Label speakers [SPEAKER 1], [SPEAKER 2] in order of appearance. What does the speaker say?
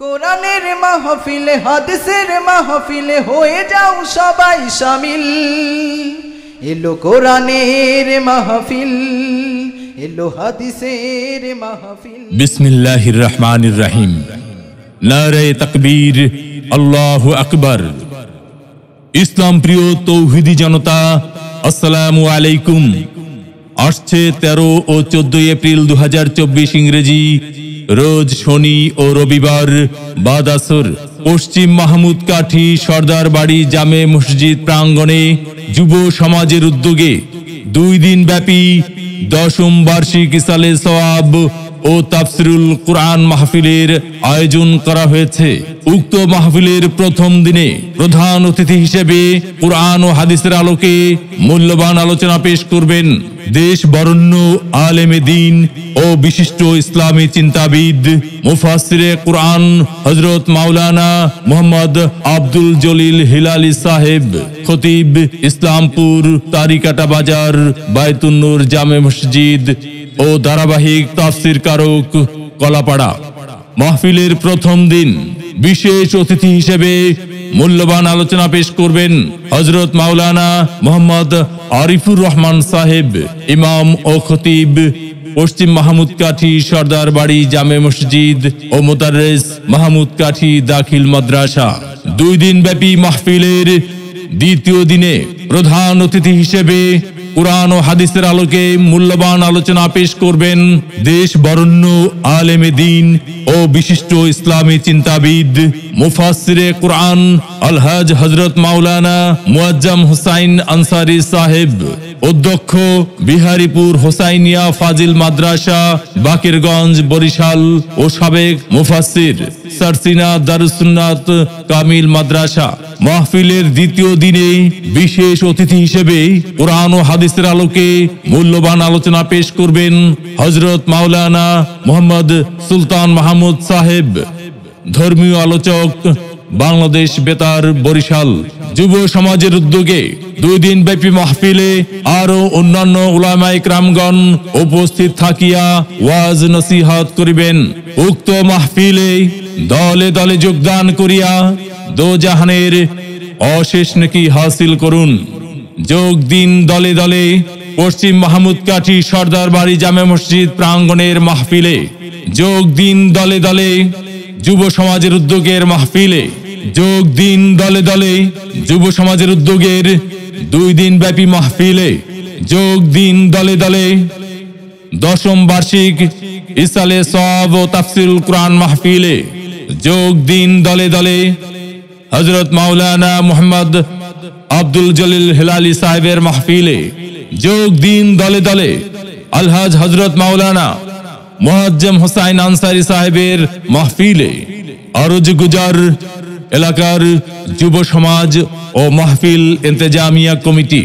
[SPEAKER 1] কোরআনের মাহফিলে হাদিসের মাহফিলে হয়ে যাও সবাই শামিল। এলো কোরআনের মাহফিল, এলো হাদিসের মাহফিল।
[SPEAKER 2] বিসমিল্লাহির রহমানির রহিম। নারে তাকবীর, আল্লাহু আকবার। ইসলাম প্রিয় তৌহিদি জনতা, আসসালামু আলাইকুম। আসছে 13 ও 14 এপ্রিল 2024 ইংরেজি, রোজ শনি ও রবিবার বাদ আসর পশ্চিম মাহমুদ কাঠি সর্দার বাড়ি জামে মসজিদ প্রাঙ্গণে যুব সমাজের উদ্যোগে 2 দিন ব্যাপী 10ম বার্ষিক ইসালে সওয়াব ও তাফসিরুল কুরআন মাহফিলের আয়োজন করা হয়েছে। উক্ত মাহফিলের প্রথম দিনে প্রধান অতিথি হিসেবে কুরআন ও হাদিসের আলোকে মূল্যবান আলোচনা পেশ করবেন দেশ বরেণ্য আলেমে দ্বীন ও বিশিষ্ট ইসলামী চিন্তাবিদ মুফাসসিরে কুরআন হযরত মাওলানা মুহাম্মদ আব্দুল জলিল হিলালি সাহেব, খতিব ইসলামপুর তারিকাটা বাজার বায়তুন নূর জামে মসজিদ ও ধারাবাহিক তাফসির কারক কলাপাড়া। মাহফিলের প্রথম দিন বিশেষ অতিথি হিসেবে মূল্যবান আলোচনা পেশ করবেন হযরত মাওলানা মুহাম্মদ আরিফুর রহমান সাহেব, ইমাম ও খতিব পশ্চিম মাহমুদ কাঠি সর্দার বাড়ি জামে মসজিদ ও মুদাররিস মাহমুদ কাঠি দাখিল মাদ্রাসা। 2 দিন ব্যাপী মাহফিলের দ্বিতীয় দিনে প্রধান অতিথি হিসেবে কুরআন ও হাদিসের আলোকে মূল্যবান আলোচনা পেশ করবেন দেশ বরেণ্য আলেমে দ্বীন ও বিশিষ্ট ইসলামী চিন্তাবিদ মুফাসসিরে কুরআন আলহাজ হযরত মাওলানা মুআজ্জম হুসাইন আনসারী সাহেব, অধ্যক্ষ বিহারীপুর হোসাইনিয়া ফাজিল মাদ্রাসা বাকেরগঞ্জ বরিশাল ও সাবেক মুফাসসির সারসিনা দারুস সুন্নাত কামিল মাদ্রাসা। মাহফিলের দ্বিতীয় দিনে বিশেষ অতিথি হিসেবে কুরআন ও হাদিসের আলোকে মূল্যবান আলোচনা পেশ করবেন হযরত মাওলানা মুহাম্মদ সুলতান মাহমুদ সাহেব, ধর্মীয় আলোচক, বাংলাদেশ বেতার বরিশাল। যুব সমাজের উদ্যোগে 2 দিন ব্যাপী মাহফিলে আরো অন্যান্য উলামায়ে কেরামগণ উপস্থিত থাকিয়া ওয়াজ নসিহত করিবেন। উক্ত মাহফিলে দলে দলে যোগদান করিয়া দোজাহানের অশেষ নেকি হাসিল করুন। যোগ দিন দলে দলে পশ্চিম মাহমুদ কাঠি সর্দার বাড়ি জামে মসজিদ প্রাঙ্গণের মাহফিলে। যোগ দিন দলে দলে যুব সমাজের উদ্যোগের মাহফিলে। যোগ দিন দলে দলে যুব সমাজের উদ্যোগের 2 দিন ব্যাপী মাহফিলে। যোগ দিন দলে দলে 10ম বার্ষিক ইসালে সওয়াব ও তাফসিরুল কুরআন মাহফিলে। যোগ দিন দলে দলে হযরত মাওলানা মুহাম্মদ আব্দুল জলিল হিলালি সাহেবের মাহফিলে। যোগ দিন দলে দলে আলহাজ হযরত মাওলানা মুআজ্জম হুসাইন আনসারী সাহেবের মাহফিলে। আরজ গুজার এলাকার যুব সমাজ ও মাহফিল ইন্তেজামিয়া কমিটি